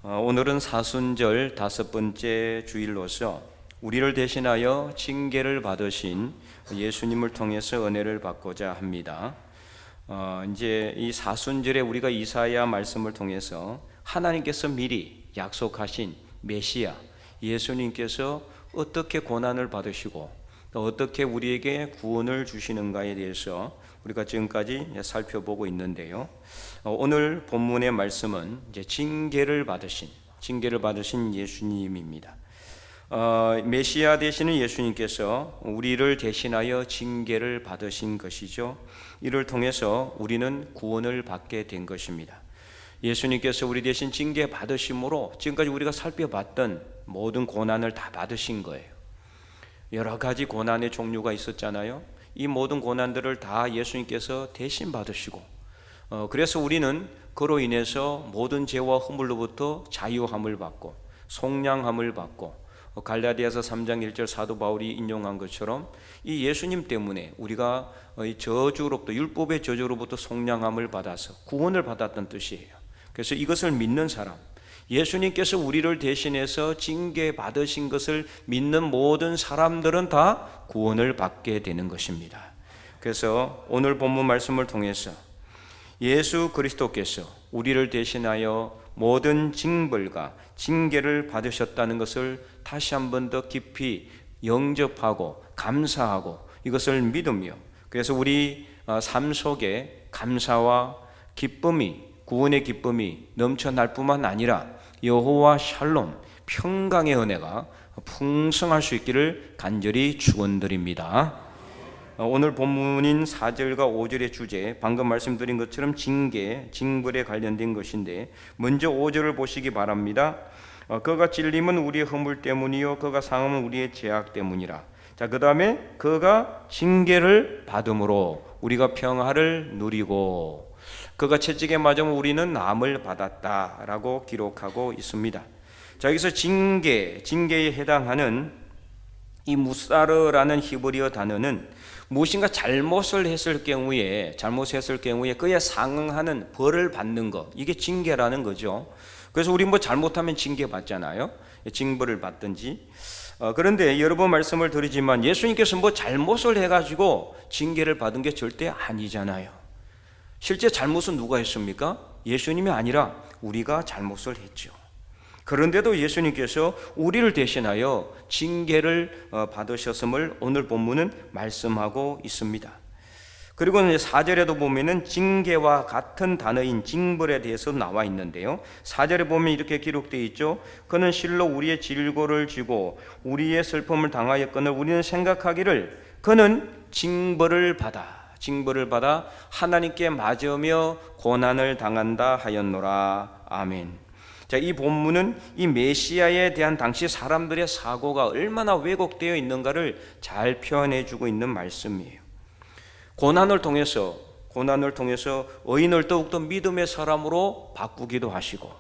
오늘은 사순절 5번째 주일로서 우리를 대신하여 징계를 받으신 예수님을 통해서 은혜를 받고자 합니다. 이제 이 사순절에 우리가 이사야 말씀을 통해서 하나님께서 미리 약속하신 메시아 예수님께서 어떻게 고난을 받으시고 또 어떻게 우리에게 구원을 주시는가에 대해서 우리가 지금까지 살펴보고 있는데요. 오늘 본문의 말씀은 이제 징계를 받으신 예수님입니다. 메시아 되시는 예수님께서 우리를 대신하여 징계를 받으신 것이죠. 이를 통해서 우리는 구원을 받게 된 것입니다. 예수님께서 우리 대신 징계 받으심으로 지금까지 우리가 살펴봤던 모든 고난을 다 받으신 거예요. 여러 가지 고난의 종류가 있었잖아요. 이 모든 고난들을 다 예수님께서 대신 받으시고 그래서 우리는 그로 인해서 모든 죄와 허물로부터 자유함을 받고 속량함을 받고 갈라디아서 3장 1절 사도 바울이 인용한 것처럼 이 예수님 때문에 우리가 저주로부터 율법의 저주로부터 속량함을 받아서 구원을 받았던 뜻이에요. 그래서 이것을 믿는 사람, 예수님께서 우리를 대신해서 징계 받으신 것을 믿는 모든 사람들은 다 구원을 받게 되는 것입니다. 그래서 오늘 본문 말씀을 통해서 예수 그리스도께서 우리를 대신하여 모든 징벌과 징계를 받으셨다는 것을 다시 한 번 더 깊이 영접하고 감사하고 이것을 믿으며 그래서 우리 삶 속에 감사와 기쁨이 구원의 기쁨이 넘쳐날 뿐만 아니라 여호와 샬롬 평강의 은혜가 풍성할 수 있기를 간절히 축원드립니다. 오늘 본문인 4절과 5절의 주제, 방금 말씀드린 것처럼 징벌에 관련된 것인데 먼저 5절을 보시기 바랍니다. 그가 찔림은 우리의 허물 때문이요 그가 상함은 우리의 죄악 때문이라. 자, 그 다음에 그가 징계를 받음으로 우리가 평화를 누리고 그가 채찍에 맞으면 우리는 남을 받았다라고 기록하고 있습니다. 자, 여기서 징계에 해당하는 이 무사르라는 히브리어 단어는 무엇인가 잘못했을 경우에 그에 상응하는 벌을 받는 것, 이게 징계라는 거죠. 그래서 우리 잘못하면 징계 받잖아요. 징벌을 받든지. 그런데 여러 번 말씀을 드리지만 예수님께서 잘못을 해가지고 징계를 받은 게 절대 아니잖아요. 실제 잘못은 누가 했습니까? 예수님이 아니라 우리가 잘못을 했죠. 그런데도 예수님께서 우리를 대신하여 징계를 받으셨음을 오늘 본문은 말씀하고 있습니다. 그리고 4절에도 보면은 징계와 같은 단어인 징벌에 대해서 나와 있는데요. 4절에 보면 이렇게 기록되어 있죠. 그는 실로 우리의 질고를 지고 우리의 슬픔을 당하였거늘 우리는 생각하기를 그는 징벌을 받아 하나님께 맞으며 고난을 당한다 하였노라. 아멘. 자, 이 본문은 이 메시아에 대한 당시 사람들의 사고가 얼마나 왜곡되어 있는가를 잘 표현해 주고 있는 말씀이에요. 고난을 통해서 의인을 더욱더 믿음의 사람으로 바꾸기도 하시고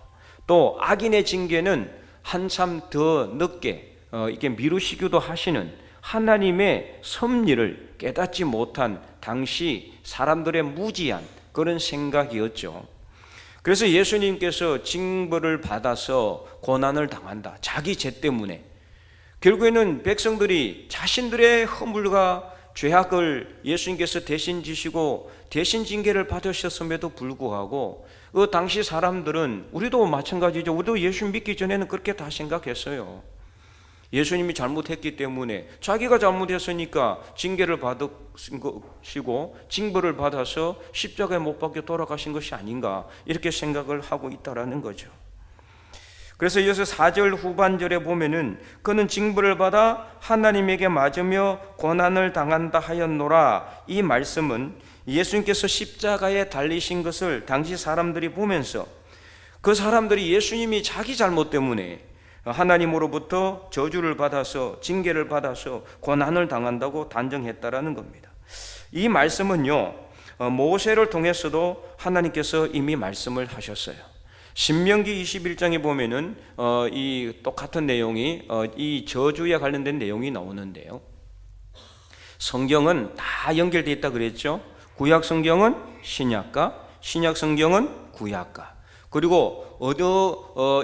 또 악인의 징계는 한참 더 늦게 이렇게 미루시기도 하시는 하나님의 섭리를 깨닫지 못한 당시 사람들의 무지한 그런 생각이었죠. 그래서 예수님께서 징벌을 받아서 고난을 당한다. 자기 죄 때문에. 결국에는 백성들이 자신들의 허물과 죄악을 예수님께서 대신 지시고 대신 징계를 받으셨음에도 불구하고 그 당시 사람들은 우리도 마찬가지죠. 우리도 예수 믿기 전에는 그렇게 다 생각했어요. 예수님이 잘못했기 때문에 자기가 잘못했으니까 징계를 받으시고 징벌을 받아서 십자가에 못 박혀 돌아가신 것이 아닌가 이렇게 생각을 하고 있다라는 거죠. 그래서 여기서 4절 후반절에 보면은 그는 징벌을 받아 하나님에게 맞으며 고난을 당한다 하였노라. 이 말씀은 예수님께서 십자가에 달리신 것을 당시 사람들이 보면서 그 사람들이 예수님이 자기 잘못 때문에 하나님으로부터 저주를 받아서 징계를 받아서 고난을 당한다고 단정했다라는 겁니다. 이 말씀은요 모세를 통해서도 하나님께서 이미 말씀을 하셨어요. 신명기 21장에 보면은 이 똑같은 내용이 이 저주에 관련된 내용이 나오는데요. 성경은 다 연결되어 있다 그랬죠. 구약 성경은 신약과 신약 성경은 구약과 그리고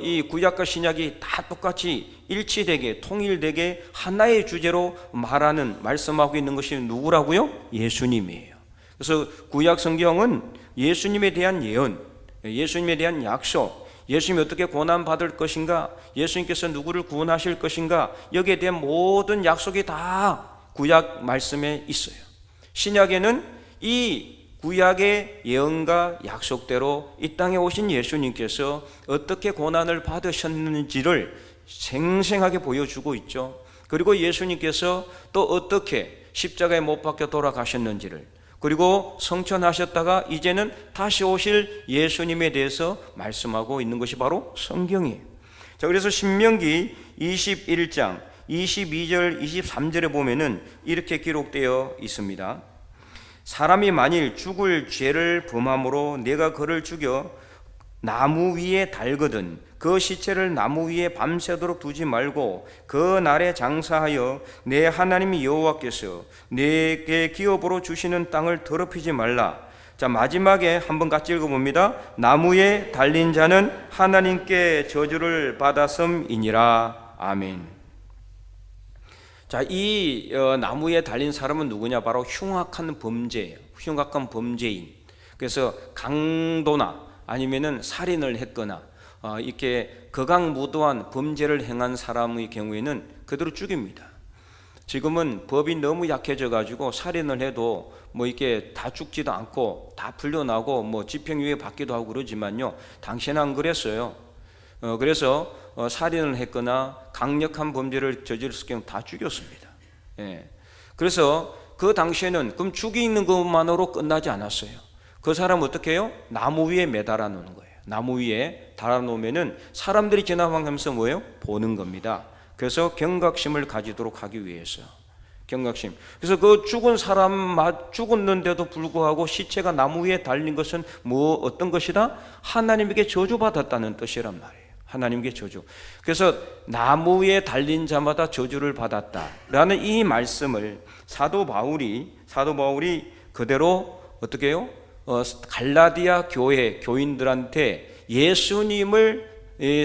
이 구약과 신약이 다 똑같이 일치되게 통일되게 하나의 주제로 말씀하고 있는 것이 누구라고요? 예수님이에요. 그래서 구약 성경은 예수님에 대한 예언, 예수님에 대한 약속, 예수님이 어떻게 고난받을 것인가, 예수님께서 누구를 구원하실 것인가, 여기에 대한 모든 약속이 다 구약 말씀에 있어요. 신약에는 이 구약의 예언과 약속대로 이 땅에 오신 예수님께서 어떻게 고난을 받으셨는지를 생생하게 보여주고 있죠. 그리고 예수님께서 또 어떻게 십자가에 못 박혀 돌아가셨는지를, 그리고 성천하셨다가 이제는 다시 오실 예수님에 대해서 말씀하고 있는 것이 바로 성경이에요. 자, 그래서 신명기 21장 22절 23절에 보면은 이렇게 기록되어 있습니다. 사람이 만일 죽을 죄를 범함으로 내가 그를 죽여 나무 위에 달거든 그 시체를 나무 위에 밤새도록 두지 말고 그 날에 장사하여 내 하나님 여호와께서 내게 기업으로 주시는 땅을 더럽히지 말라. 자, 마지막에 한번 같이 읽어봅니다. 나무에 달린 자는 하나님께 저주를 받았음이니라. 아멘. 자, 이 나무에 달린 사람은 누구냐? 바로 흉악한 범죄예요. 흉악한 범죄인. 그래서 강도나 아니면은 살인을 했거나 이렇게 극악무도한 범죄를 행한 사람의 경우에는 그대로 죽입니다. 지금은 법이 너무 약해져 가지고 살인을 해도 뭐 이렇게 다 죽지도 않고 다 풀려나고 뭐 집행유예 받기도 하고 그러지만요, 당시에는 안 그랬어요. 그래서 살인을 했거나 강력한 범죄를 저질렀을 경우 다 죽였습니다. 예. 그래서 그 당시에는 그럼 죽이는 것만으로 끝나지 않았어요. 그 사람 어떻게 해요? 나무 위에 매달아 놓는 거예요. 나무 위에 달아 놓으면은 사람들이 지나가면서 뭐예요? 보는 겁니다. 그래서 경각심을 가지도록 하기 위해서. 경각심. 그래서 그 죽은 사람 죽었는데도 불구하고 시체가 나무 위에 달린 것은 뭐 어떤 것이다? 하나님에게 저주받았다는 뜻이란 말이에요. 하나님께 저주. 그래서 나무 위에 달린 자마다 저주를 받았다라는 이 말씀을 사도 바울이 그대로 어떻게 해요? 갈라디아 교회 교인들한테 예수님을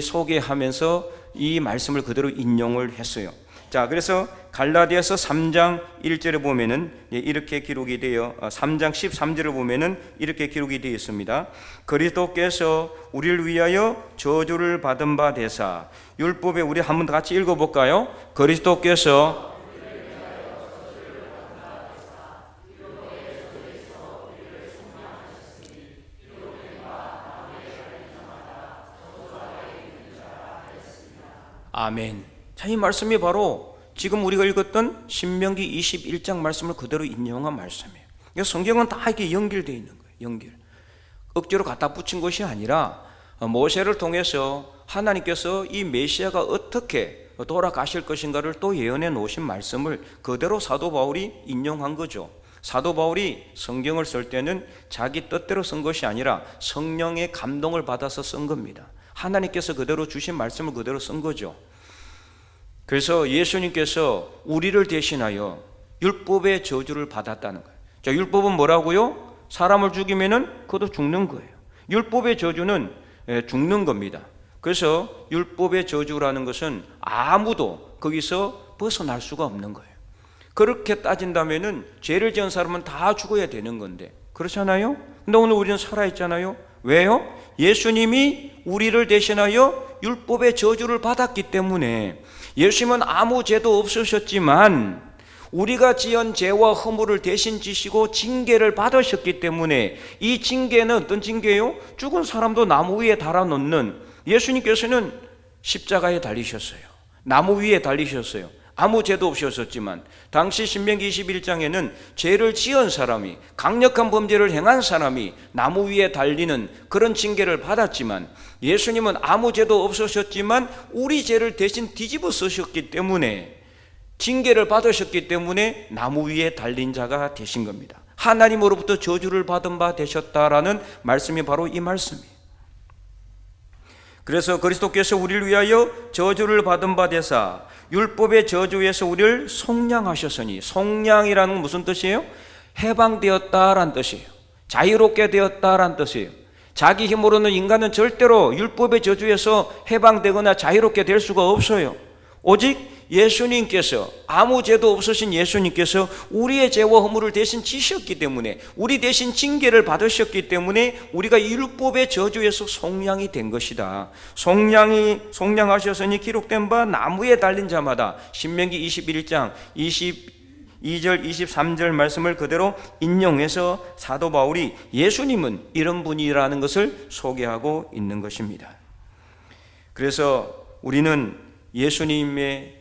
소개하면서 이 말씀을 그대로 인용을 했어요. 자, 그래서 갈라디아서 3장 1절에 보면은 이렇게 기록이 되어 3장 13절에 보면은 이렇게 기록이 되어 있습니다. 그리스도께서 우리를 위하여 저주를 받은 바 되사. 율법에 우리 한번 같이 읽어볼까요? 그리스도께서 아멘. 자, 이 말씀이 바로 지금 우리가 읽었던 신명기 21장 말씀을 그대로 인용한 말씀이에요. 성경은 다 이렇게 연결되어 있는 거예요. 연결. 억지로 갖다 붙인 것이 아니라 모세를 통해서 하나님께서 이 메시아가 어떻게 돌아가실 것인가를 또 예언해 놓으신 말씀을 그대로 사도 바울이 인용한 거죠. 사도 바울이 성경을 쓸 때는 자기 뜻대로 쓴 것이 아니라 성령의 감동을 받아서 쓴 겁니다. 하나님께서 그대로 주신 말씀을 그대로 쓴 거죠. 그래서 예수님께서 우리를 대신하여 율법의 저주를 받았다는 거예요. 자, 율법은 뭐라고요? 사람을 죽이면은 그것도 죽는 거예요. 율법의 저주는 죽는 겁니다. 그래서 율법의 저주라는 것은 아무도 거기서 벗어날 수가 없는 거예요. 그렇게 따진다면은 죄를 지은 사람은 다 죽어야 되는 건데, 그렇잖아요? 근데 오늘 우리는 살아있잖아요. 왜요? 예수님이 우리를 대신하여 율법의 저주를 받았기 때문에. 예수님은 아무 죄도 없으셨지만 우리가 지은 죄와 허물을 대신 지시고 징계를 받으셨기 때문에 이 징계는 어떤 징계예요? 죽은 사람도 나무 위에 달아놓는, 예수님께서는 십자가에 달리셨어요. 나무 위에 달리셨어요. 아무 죄도 없으셨지만 당시 신명기 21장에는 죄를 지은 사람이, 강력한 범죄를 행한 사람이 나무 위에 달리는 그런 징계를 받았지만 예수님은 아무 죄도 없으셨지만 우리 죄를 대신 뒤집어 쓰셨기 때문에, 징계를 받으셨기 때문에 나무 위에 달린 자가 되신 겁니다. 하나님으로부터 저주를 받은 바 되셨다라는 말씀이 바로 이 말씀이에요. 그래서 그리스도께서 우리를 위하여 저주를 받은 바 되사 율법의 저주에서 우리를 속량하셨으니, 속량이라는 건 무슨 뜻이에요? 해방되었다라는 뜻이에요. 자유롭게 되었다라는 뜻이에요. 자기 힘으로는 인간은 절대로 율법의 저주에서 해방되거나 자유롭게 될 수가 없어요. 오직 예수님께서, 아무 죄도 없으신 예수님께서 우리의 죄와 허물을 대신 지셨기 때문에, 우리 대신 징계를 받으셨기 때문에 우리가 율법의 저주에서 속량이 된 것이다. 속량하셨으니 기록된 바 나무에 달린 자마다, 신명기 21장 22절 23절 말씀을 그대로 인용해서 사도 바울이 예수님은 이런 분이라는 것을 소개하고 있는 것입니다. 그래서 우리는 예수님의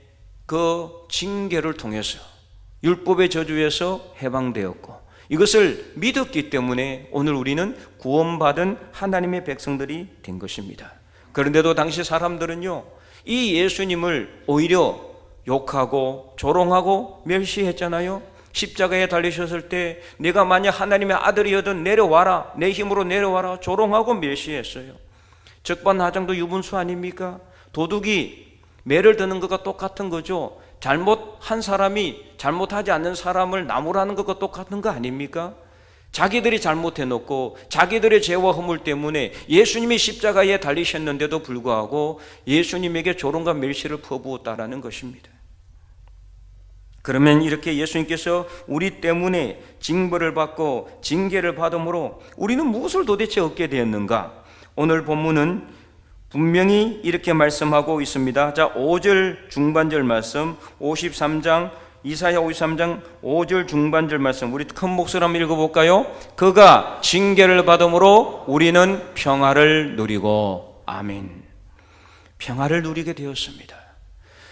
그 징계를 통해서 율법의 저주에서 해방되었고, 이것을 믿었기 때문에 오늘 우리는 구원받은 하나님의 백성들이 된 것입니다. 그런데도 당시 사람들은요, 이 예수님을 오히려 욕하고 조롱하고 멸시했잖아요. 십자가에 달리셨을 때 내가 만약 하나님의 아들이어든 내려와라, 내 힘으로 내려와라, 조롱하고 멸시했어요. 적반하장도 유분수 아닙니까? 도둑이 매를 드는 것과 똑같은 거죠. 잘못한 사람이 잘못하지 않는 사람을 나무라는 것과 똑같은 거 아닙니까? 자기들이 잘못해놓고 자기들의 죄와 허물 때문에 예수님이 십자가에 달리셨는데도 불구하고 예수님에게 조롱과 멸시를 퍼부었다라는 것입니다. 그러면 이렇게 예수님께서 우리 때문에 징벌을 받고 징계를 받음으로 우리는 무엇을 도대체 얻게 되었는가? 오늘 본문은 분명히 이렇게 말씀하고 있습니다. 자, 5절 중반절 말씀, 53장 이사야 53장 5절 중반절 말씀, 우리 큰 목소리로 한번 읽어볼까요? 그가 징계를 받음으로 우리는 평화를 누리고, 아멘. 평화를 누리게 되었습니다.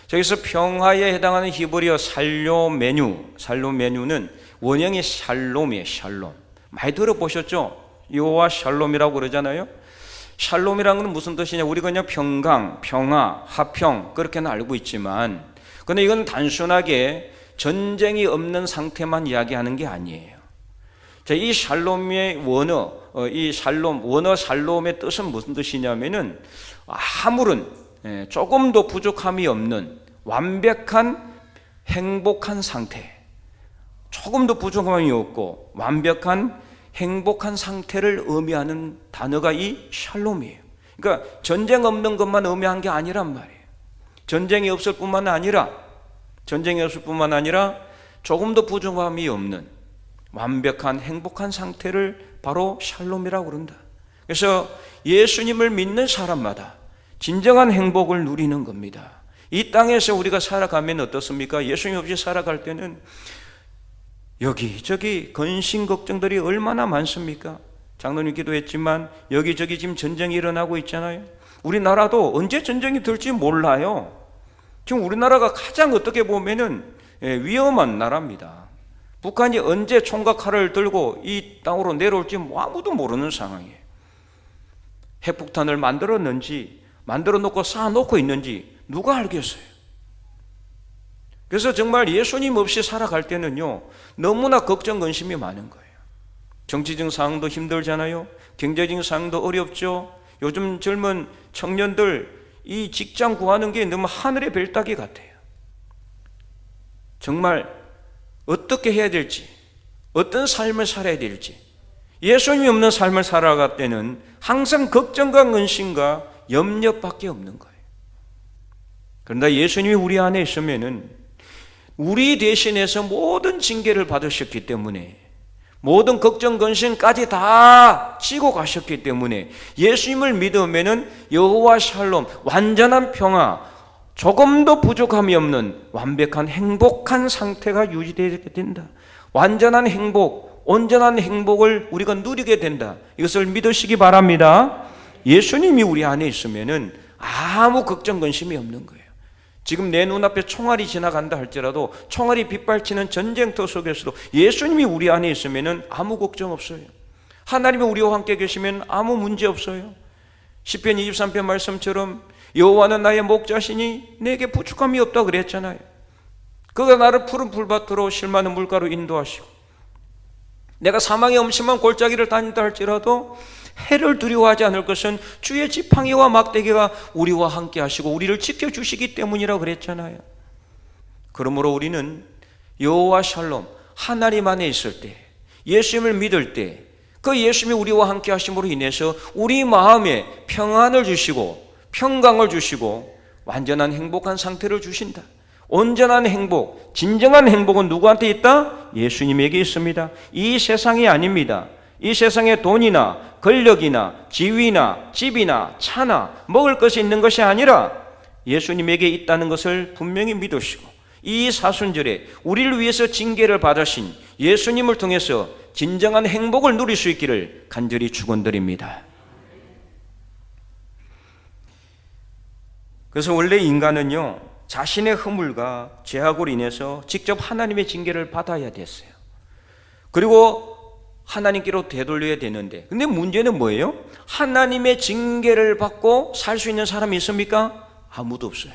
저기서 평화에 해당하는 히브리어 살로메뉴는 원형이 샬롬이에요. 샬롬. 많이 들어보셨죠? 여호와 샬롬이라고 그러잖아요. 샬롬이라는 건 무슨 뜻이냐? 우리가 그냥 평강, 평화, 화평 그렇게는 알고 있지만, 그런데 이건 단순하게 전쟁이 없는 상태만 이야기하는 게 아니에요. 자, 이 샬롬의 원어, 원어 샬롬의 뜻은 무슨 뜻이냐면은 아무런 조금도 부족함이 없는 완벽한 행복한 상태, 조금도 부족함이 없고 완벽한 행복한 상태를 의미하는 단어가 이 샬롬이에요. 그러니까 전쟁 없는 것만 의미한 게 아니란 말이에요. 전쟁이 없을 뿐만 아니라 조금도 부족함이 없는 완벽한 행복한 상태를 바로 샬롬이라고 그런다. 그래서 예수님을 믿는 사람마다 진정한 행복을 누리는 겁니다. 이 땅에서 우리가 살아가면 어떻습니까? 예수님 없이 살아갈 때는 여기저기 근심 걱정들이 얼마나 많습니까? 장로님 기도했지만 여기저기 지금 전쟁이 일어나고 있잖아요. 우리나라도 언제 전쟁이 될지 몰라요. 지금 우리나라가 가장 어떻게 보면은 위험한 나라입니다. 북한이 언제 총과 칼을 들고 이 땅으로 내려올지 아무도 모르는 상황이에요. 핵폭탄을 만들었는지 만들어 놓고 쌓아놓고 있는지 누가 알겠어요? 그래서 정말 예수님 없이 살아갈 때는요, 너무나 걱정 근심이 많은 거예요. 정치적 상황도 힘들잖아요. 경제적 상황도 어렵죠. 요즘 젊은 청년들 이 직장 구하는 게 너무 하늘의 별 따기 같아요. 정말 어떻게 해야 될지, 어떤 삶을 살아야 될지, 예수님이 없는 삶을 살아갈 때는 항상 걱정과 근심과 염려밖에 없는 거예요. 그런데 예수님이 우리 안에 있으면은 우리 대신해서 모든 징계를 받으셨기 때문에, 모든 걱정 근심까지 다 지고 가셨기 때문에 예수님을 믿으면은 여호와 샬롬, 완전한 평화, 조금도 부족함이 없는 완벽한 행복한 상태가 유지되게 된다. 완전한 행복, 온전한 행복을 우리가 누리게 된다. 이것을 믿으시기 바랍니다. 예수님이 우리 안에 있으면은 아무 걱정 근심이 없는 거예요. 지금 내 눈앞에 총알이 지나간다 할지라도, 총알이 빗발치는 전쟁터 속에서도 예수님이 우리 안에 있으면 아무 걱정 없어요. 하나님이 우리와 함께 계시면 아무 문제 없어요. 시편 23편 말씀처럼 여호와는 나의 목자시니 내게 부족함이 없다 그랬잖아요. 그가 나를 푸른 풀밭으로 실마는 물가로 인도하시고, 내가 사망의 엄심한 골짜기를 다닌다 할지라도 해를 두려워하지 않을 것은 주의 지팡이와 막대기가 우리와 함께 하시고 우리를 지켜주시기 때문이라고 그랬잖아요. 그러므로 우리는 여호와 샬롬, 하나님 안에 있을 때, 예수님을 믿을 때 그 예수님이 우리와 함께 하심으로 인해서 우리 마음에 평안을 주시고 평강을 주시고 완전한 행복한 상태를 주신다. 온전한 행복, 진정한 행복은 누구한테 있다? 예수님에게 있습니다. 이 세상이 아닙니다. 이 세상에 돈이나 권력이나 지위나 집이나 차나 먹을 것이 있는 것이 아니라 예수님에게 있다는 것을 분명히 믿으시고 이 사순절에 우리를 위해서 징계를 받으신 예수님을 통해서 진정한 행복을 누릴 수 있기를 간절히 축원드립니다. 그래서 원래 인간은요, 자신의 허물과 죄악으로 인해서 직접 하나님의 징계를 받아야 됐어요. 그리고 하나님께로 되돌려야 되는데, 근데 문제는 뭐예요? 하나님의 징계를 받고 살 수 있는 사람이 있습니까? 아무도 없어요.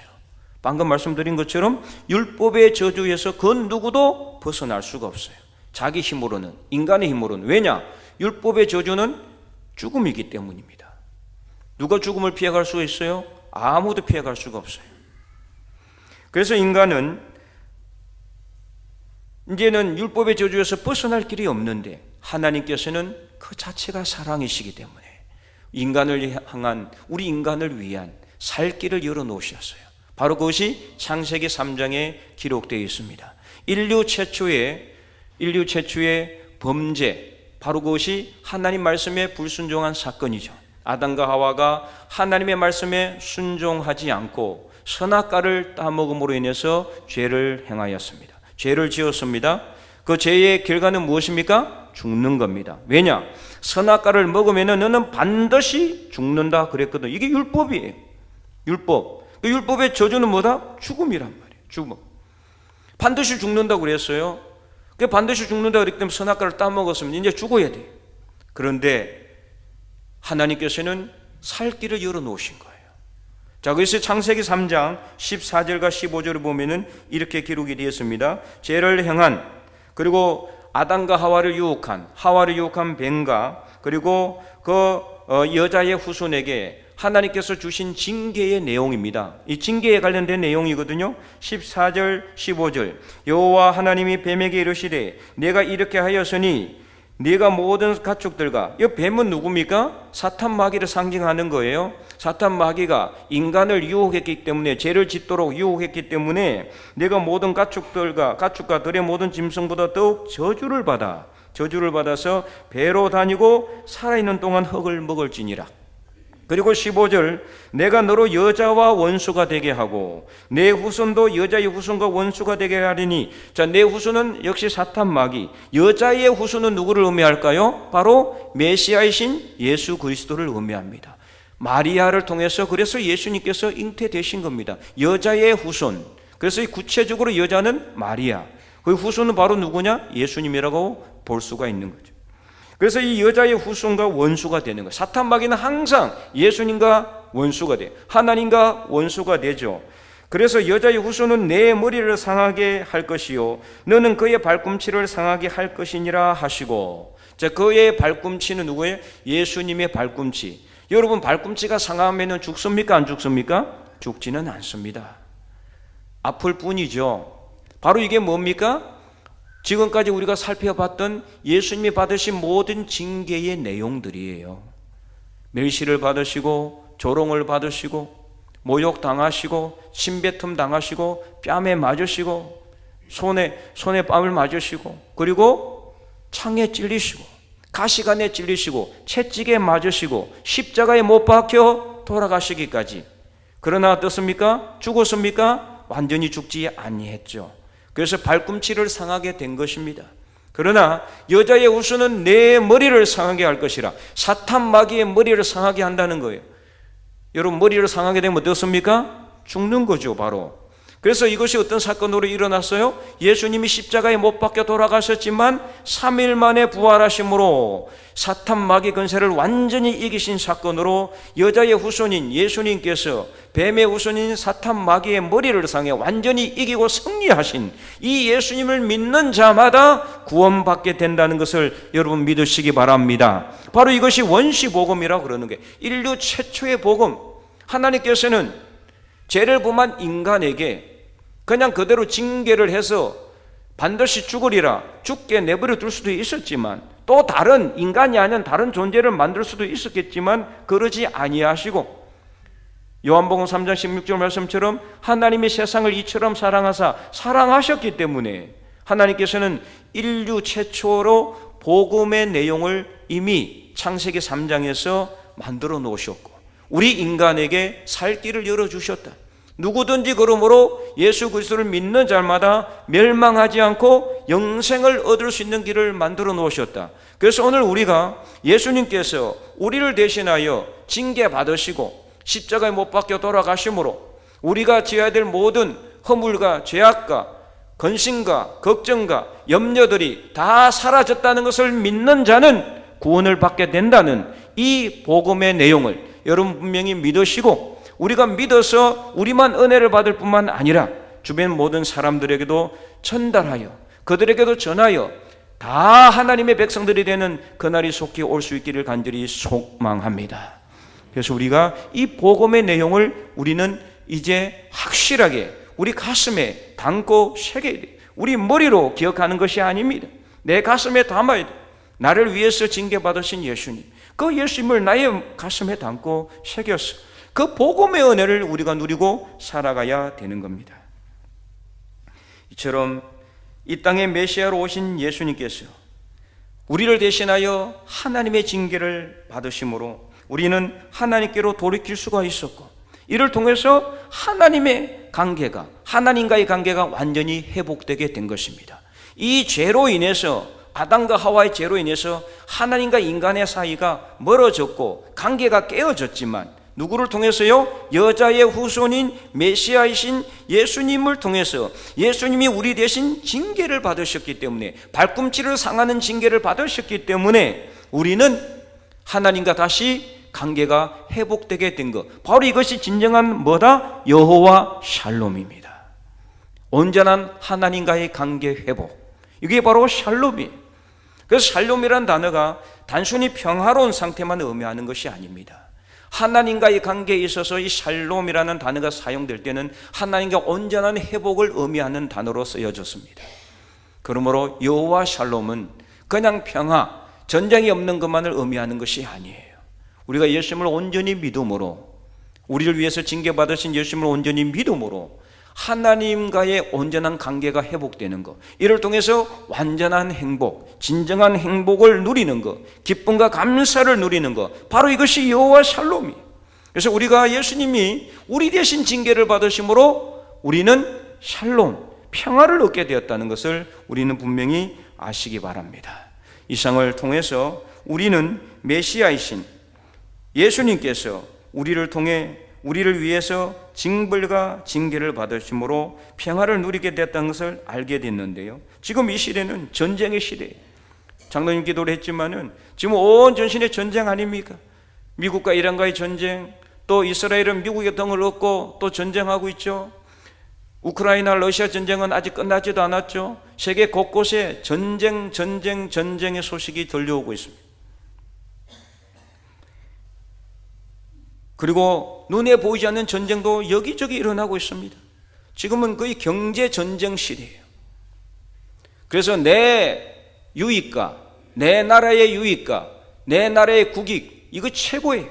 방금 말씀드린 것처럼 율법의 저주에서 그 누구도 벗어날 수가 없어요. 자기 힘으로는, 인간의 힘으로는. 왜냐? 율법의 저주는 죽음이기 때문입니다. 누가 죽음을 피해갈 수가 있어요? 아무도 피해갈 수가 없어요. 그래서 인간은 이제는 율법의 저주에서 벗어날 길이 없는데 하나님께서는 그 자체가 사랑이시기 때문에 인간을 향한, 우리 인간을 위한 살 길을 열어놓으셨어요. 바로 그것이 창세기 3장에 기록되어 있습니다. 인류 최초의 범죄, 바로 그것이 하나님 말씀에 불순종한 사건이죠. 아담과 하와가 하나님의 말씀에 순종하지 않고 선악과를 따먹음으로 인해서 죄를 행하였습니다. 죄를 지었습니다. 그 죄의 결과는 무엇입니까? 죽는 겁니다. 왜냐? 선악과를 먹으면 너는 반드시 죽는다 그랬거든. 이게 율법이에요. 율법. 그 율법의 저주는 뭐다? 죽음이란 말이에요. 죽음. 반드시 죽는다고 그랬어요. 그 반드시 죽는다 그랬기 때문에 선악과를 따먹었으면 이제 죽어야 돼요. 그런데 하나님께서는 살 길을 열어놓으신 거예요. 자, 그래서 창세기 3장 14절과 15절을 보면은 이렇게 기록이 되었습니다. 죄를 행한, 그리고 아담과 하와를 유혹한 뱀과, 그리고 그 여자의 후손에게 하나님께서 주신 징계의 내용입니다. 이 징계에 관련된 내용이거든요. 14절 15절 여호와 하나님이 뱀에게 이르시되 내가 이렇게 하였으니 네가 모든 가축들과, 이 뱀은 누굽니까? 사탄 마귀를 상징하는 거예요. 사탄 마귀가 인간을 유혹했기 때문에, 죄를 짓도록 유혹했기 때문에 내가 모든 가축과 들의 모든 짐승보다 더욱 저주를 받아서 배로 다니고 살아있는 동안 흙을 먹을지니라. 그리고 15절 내가 너로 여자와 원수가 되게 하고 내 후손도 여자의 후손과 원수가 되게 하리니, 자, 내 후손은 역시 사탄 마귀, 여자의 후손은 누구를 의미할까요? 바로 메시아이신 예수 그리스도를 의미합니다. 마리아를 통해서 그래서 예수님께서 잉태되신 겁니다. 여자의 후손. 그래서 구체적으로 여자는 마리아, 그 후손은 바로 누구냐? 예수님이라고 볼 수가 있는 거죠. 그래서 이 여자의 후손과 원수가 되는 거예요. 사탄 마귀는 항상 예수님과 원수가 돼요. 하나님과 원수가 되죠. 그래서 여자의 후손은 내 머리를 상하게 할 것이요 너는 그의 발꿈치를 상하게 할 것이니라 하시고, 자, 그의 발꿈치는 누구예요? 예수님의 발꿈치. 여러분, 발꿈치가 상하면 죽습니까? 안 죽습니까? 죽지는 않습니다. 아플 뿐이죠. 바로 이게 뭡니까? 지금까지 우리가 살펴봤던 예수님이 받으신 모든 징계의 내용들이에요. 멸시를 받으시고 조롱을 받으시고 모욕당하시고 침뱉음 당하시고 뺨에 맞으시고 손에 뺨을 맞으시고, 그리고 창에 찔리시고 가시관에 찔리시고 채찍에 맞으시고 십자가에 못 박혀 돌아가시기까지. 그러나 어떻습니까? 죽었습니까? 완전히 죽지 아니했죠. 그래서 발꿈치를 상하게 된 것입니다. 그러나 여자의 후손은 내 머리를 상하게 할 것이라. 사탄 마귀의 머리를 상하게 한다는 거예요. 여러분, 머리를 상하게 되면 어떻습니까? 죽는 거죠, 바로. 그래서 이것이 어떤 사건으로 일어났어요? 예수님이 십자가에 못 박혀 돌아가셨지만 3일 만에 부활하심으로 사탄 마귀 근세를 완전히 이기신 사건으로 여자의 후손인 예수님께서 뱀의 후손인 사탄 마귀의 머리를 상해 완전히 이기고 승리하신 이 예수님을 믿는 자마다 구원받게 된다는 것을 여러분 믿으시기 바랍니다. 바로 이것이 원시복음이라고 그러는 게, 인류 최초의 복음. 하나님께서는 죄를 범한 인간에게 그냥 그대로 징계를 해서 반드시 죽으리라 죽게 내버려 둘 수도 있었지만, 또 다른 인간이 아닌 다른 존재를 만들 수도 있었겠지만 그러지 아니하시고, 요한복음 3장 16절 말씀처럼 하나님이 세상을 이처럼 사랑하셨기 때문에 하나님께서는 인류 최초로 복음의 내용을 이미 창세기 3장에서 만들어 놓으셨고 우리 인간에게 살 길을 열어주셨다. 누구든지 그러므로 예수 그리스도를 믿는 자마다 멸망하지 않고 영생을 얻을 수 있는 길을 만들어 놓으셨다. 그래서 오늘 우리가 예수님께서 우리를 대신하여 징계받으시고 십자가에 못 박혀 돌아가심으로 우리가 지어야 될 모든 허물과 죄악과 근심과 걱정과 염려들이 다 사라졌다는 것을 믿는 자는 구원을 받게 된다는 이 복음의 내용을 여러분 분명히 믿으시고, 우리가 믿어서 우리만 은혜를 받을 뿐만 아니라 주변 모든 사람들에게도 전달하여 그들에게도 전하여 다 하나님의 백성들이 되는 그날이 속히 올 수 있기를 간절히 소망합니다. 그래서 우리가 이 복음의 내용을 우리는 이제 확실하게 우리 가슴에 담고 새겨야 돼요. 우리 머리로 기억하는 것이 아닙니다. 내 가슴에 담아야 돼요. 나를 위해서 징계받으신 예수님, 그 예수님을 나의 가슴에 담고 새겼어. 그 복음의 은혜를 우리가 누리고 살아가야 되는 겁니다. 이처럼 이 땅에 메시아로 오신 예수님께서 우리를 대신하여 하나님의 징계를 받으심으로 우리는 하나님께로 돌이킬 수가 있었고, 이를 통해서 하나님의 관계가, 하나님과의 관계가 완전히 회복되게 된 것입니다. 이 죄로 인해서, 아담과 하와의 죄로 인해서 하나님과 인간의 사이가 멀어졌고 관계가 깨어졌지만, 누구를 통해서요? 여자의 후손인 메시아이신 예수님을 통해서 예수님이 우리 대신 징계를 받으셨기 때문에, 발꿈치를 상하는 징계를 받으셨기 때문에 우리는 하나님과 다시 관계가 회복되게 된 것, 바로 이것이 진정한 뭐다? 여호와 샬롬입니다. 온전한 하나님과의 관계 회복, 이게 바로 샬롬이에요. 그래서 샬롬이라는 단어가 단순히 평화로운 상태만 의미하는 것이 아닙니다. 하나님과의 관계에 있어서 이 샬롬이라는 단어가 사용될 때는 하나님과 온전한 회복을 의미하는 단어로 쓰여졌습니다. 그러므로 여호와 샬롬은 그냥 평화, 전쟁이 없는 것만을 의미하는 것이 아니에요. 우리가 예수님을 온전히 믿음으로, 우리를 위해서 징계받으신 예수님을 온전히 믿음으로 하나님과의 온전한 관계가 회복되는 것, 이를 통해서 완전한 행복, 진정한 행복을 누리는 것, 기쁨과 감사를 누리는 것, 바로 이것이 여호와 샬롬이에요. 그래서 우리가 예수님이 우리 대신 징계를 받으심으로 우리는 샬롬, 평화를 얻게 되었다는 것을 우리는 분명히 아시기 바랍니다. 이상을 통해서 우리는 메시아이신 예수님께서 우리를 통해 우리를 위해서 징벌과 징계를 받으심으로 평화를 누리게 됐다는 것을 알게 됐는데요, 지금 이 시대는 전쟁의 시대예요. 장로님 기도를 했지만은 지금 온 전신의 전쟁 아닙니까? 미국과 이란과의 전쟁, 또 이스라엘은 미국의 등을 얻고 또 전쟁하고 있죠. 우크라이나 러시아 전쟁은 아직 끝나지도 않았죠. 세계 곳곳에 전쟁의 소식이 들려오고 있습니다. 그리고 눈에 보이지 않는 전쟁도 여기저기 일어나고 있습니다. 지금은 거의 경제 전쟁 시대예요. 그래서 내 유익과, 내 나라의 유익과, 내 나라의 국익, 이거 최고예요.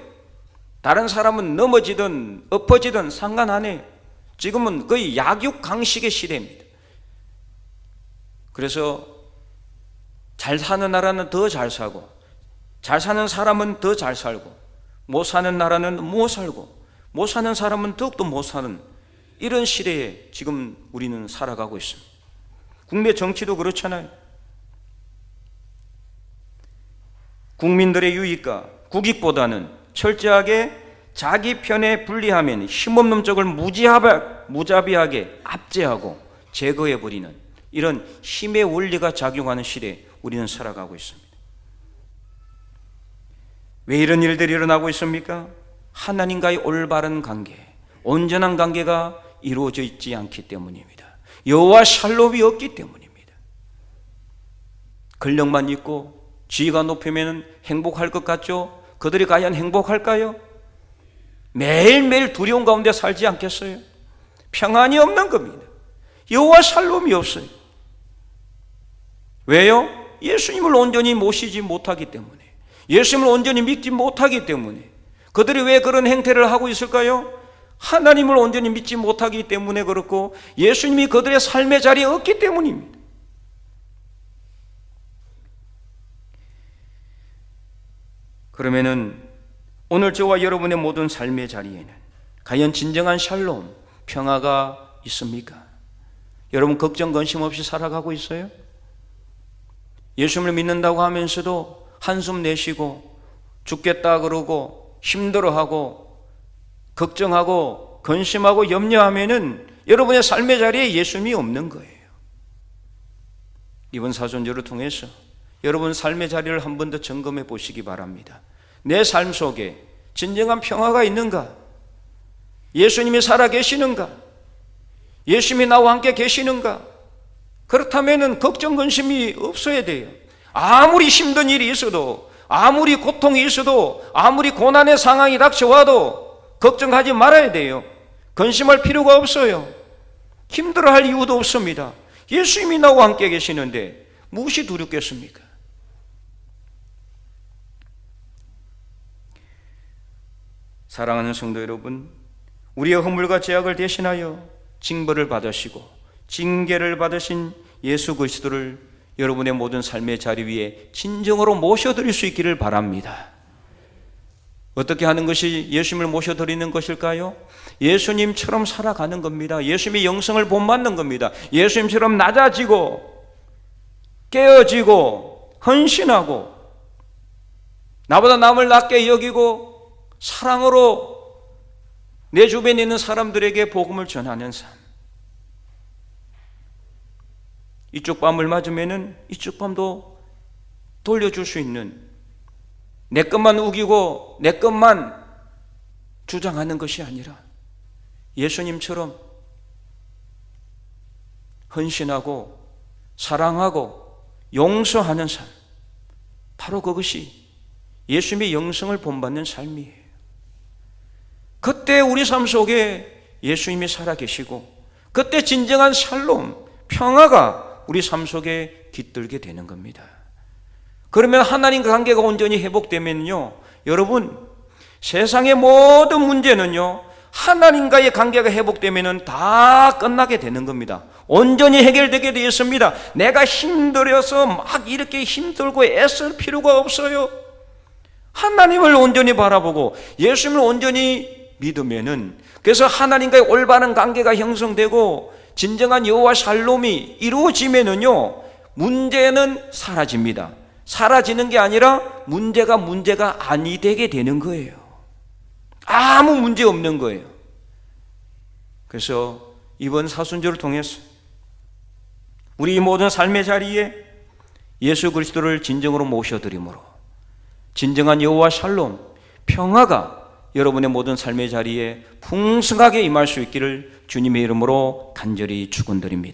다른 사람은 넘어지든 엎어지든 상관 안 해요. 지금은 거의 약육강식의 시대입니다. 그래서 잘 사는 나라는 더 잘 사고, 잘 사는 사람은 더 잘 살고, 못 사는 나라는 못 살고, 못 사는 사람은 더욱더 못 사는, 이런 시대에 지금 우리는 살아가고 있습니다. 국내 정치도 그렇잖아요. 국민들의 유익과 국익보다는 철저하게 자기 편에 분리하면 힘없는 쪽을 무자비하게 압제하고 제거해버리는 이런 힘의 원리가 작용하는 시대에 우리는 살아가고 있습니다. 왜 이런 일들이 일어나고 있습니까? 하나님과의 올바른 관계, 온전한 관계가 이루어져 있지 않기 때문입니다. 여호와 샬롬이 없기 때문입니다. 근력만 있고 지위가 높으면 행복할 것 같죠? 그들이 과연 행복할까요? 매일매일 두려움 가운데 살지 않겠어요? 평안이 없는 겁니다. 여호와 샬롬이 없어요. 왜요? 예수님을 온전히 모시지 못하기 때문에, 예수님을 온전히 믿지 못하기 때문에. 그들이 왜 그런 행태를 하고 있을까요? 하나님을 온전히 믿지 못하기 때문에 그렇고, 예수님이 그들의 삶의 자리에 없기 때문입니다. 그러면은 오늘 저와 여러분의 모든 삶의 자리에는 과연 진정한 샬롬, 평화가 있습니까? 여러분 걱정 근심 없이 살아가고 있어요? 예수님을 믿는다고 하면서도 한숨 내쉬고 죽겠다 그러고 힘들어하고 걱정하고 근심하고 염려하면은 여러분의 삶의 자리에 예수님이 없는 거예요. 이번 사순절을 통해서 여러분 삶의 자리를 한 번 더 점검해 보시기 바랍니다. 내 삶 속에 진정한 평화가 있는가? 예수님이 살아계시는가? 예수님이 나와 함께 계시는가? 그렇다면 걱정 근심이 없어야 돼요. 아무리 힘든 일이 있어도, 아무리 고통이 있어도, 아무리 고난의 상황이 닥쳐와도 걱정하지 말아야 돼요. 근심할 필요가 없어요. 힘들어할 이유도 없습니다. 예수님이 나와 함께 계시는데 무엇이 두렵겠습니까? 사랑하는 성도 여러분, 우리의 허물과 죄악을 대신하여 징벌을 받으시고 징계를 받으신 예수 그리스도를 여러분의 모든 삶의 자리 위에 진정으로 모셔드릴 수 있기를 바랍니다. 어떻게 하는 것이 예수님을 모셔드리는 것일까요? 예수님처럼 살아가는 겁니다. 예수님의 영성을 본받는 겁니다. 예수님처럼 낮아지고 깨어지고 헌신하고 나보다 남을 낮게 여기고 사랑으로 내 주변에 있는 사람들에게 복음을 전하는 삶. 이쪽 밤을 맞으면은 이쪽 밤도 돌려줄 수 있는, 내 것만 우기고 내 것만 주장하는 것이 아니라 예수님처럼 헌신하고 사랑하고 용서하는 삶, 바로 그것이 예수님의 영성을 본받는 삶이에요. 그때 우리 삶 속에 예수님이 살아계시고 그때 진정한 샬롬, 평화가 우리 삶 속에 깃들게 되는 겁니다. 그러면 하나님과 관계가 온전히 회복되면요, 여러분, 세상의 모든 문제는요, 하나님과의 관계가 회복되면 다 끝나게 되는 겁니다. 온전히 해결되게 되어 있습니다. 내가 힘들어서 막 이렇게 힘들고 애쓸 필요가 없어요. 하나님을 온전히 바라보고 예수님을 온전히 믿으면은, 그래서 하나님과의 올바른 관계가 형성되고 진정한 여호와 샬롬이 이루어지면은요, 문제는 사라집니다. 사라지는 게 아니라 문제가 아니 되게 되는 거예요. 아무 문제 없는 거예요. 그래서 이번 사순절을 통해서 우리 모든 삶의 자리에 예수 그리스도를 진정으로 모셔드림으로 진정한 여호와 샬롬, 평화가 여러분의 모든 삶의 자리에 풍성하게 임할 수 있기를 주님의 이름으로 간절히 축원드립니다.